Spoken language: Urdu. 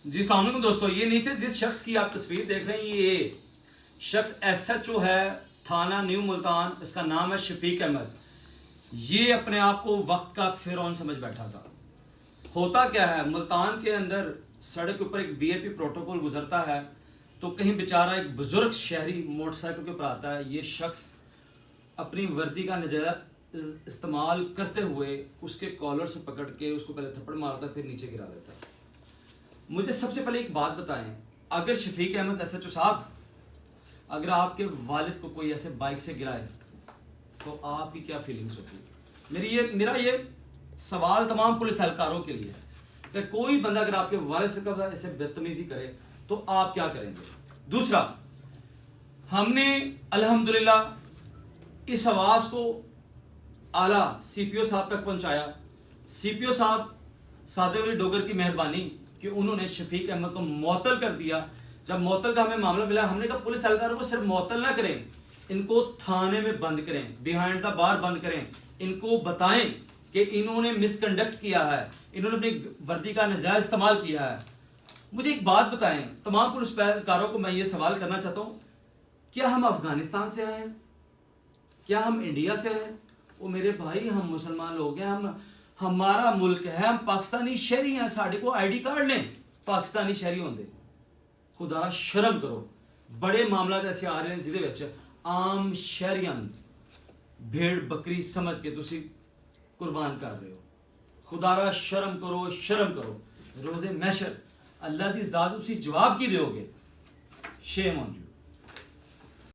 جی السلام علیکم دوستو، یہ نیچے جس شخص کی آپ تصویر دیکھ رہے ہیں یہ شخص ایس ایچ او ہے تھانہ نیو ملتان، اس کا نام ہے شفیق احمد۔ یہ اپنے آپ کو وقت کا فرعون سمجھ بیٹھا تھا۔ ہوتا کیا ہے، ملتان کے اندر سڑک کے اوپر ایک وی آئی پی پروٹوکول گزرتا ہے تو کہیں بیچارہ ایک بزرگ شہری موٹر سائیکل کے اوپر آتا ہے، یہ شخص اپنی وردی کا ناجائز استعمال کرتے ہوئے اس کے کالر سے پکڑ کے اس کو پہلے تھپڑ مارتا ہے، پھر نیچے گرا دیتا ہے۔ مجھے سب سے پہلے ایک بات بتائیں، اگر شفیق احمد ایس ایچ او صاحب اگر آپ کے والد کو کوئی ایسے بائک سے گرائے تو آپ کی کیا فیلنگس ہوتی؟ میرا یہ سوال تمام پولیس اہلکاروں کے لیے ہے کہ کوئی بندہ اگر آپ کے والد سے ایسے بدتمیزی کرے تو آپ کیا کریں گے؟ دوسرا، ہم نے الحمدللہ اس آواز کو اعلیٰ سی پی او صاحب تک پہنچایا۔ سی پی او صاحب صادق علی ڈوگر کی مہربانی کہ انہوں نے شفیق احمد کو معطل کر دیا۔ جب معطل کا ہمیں معاملہ ملا، ہم نے کہا پولیس اہلکاروں کو صرف معطل نہ کریں، ان کو تھانے میں بند کریں، بیہائنڈ دا بار بند کریں، ان کو بتائیں کہ انہوں نے مس کنڈکٹ کیا ہے، انہوں نے اپنی وردی کا ناجائز استعمال کیا ہے۔ مجھے ایک بات بتائیں، تمام پولیس اہلکاروں کو میں یہ سوال کرنا چاہتا ہوں، کیا ہم افغانستان سے آئے ہیں؟ کیا ہم انڈیا سے ہیں؟ وہ میرے بھائی، ہم مسلمان لوگ ہیں، ہمارا ملک ہے، ہم پاکستانی شہری ہیں، ساڑھے کو آئی ڈی کارڈ لیں پاکستانی شہری ہوندے۔ خدا شرم کرو، بڑے معاملات ایسے آ رہے ہیں جہدے وچ عام شہریاں بھیڑ بکری سمجھ کے تسی قربان کر رہے ہو۔ خدا را شرم کرو، شرم کرو۔ روز محشر اللہ دی ذات تسی جواب کی دیو گے؟ شیم آن یو۔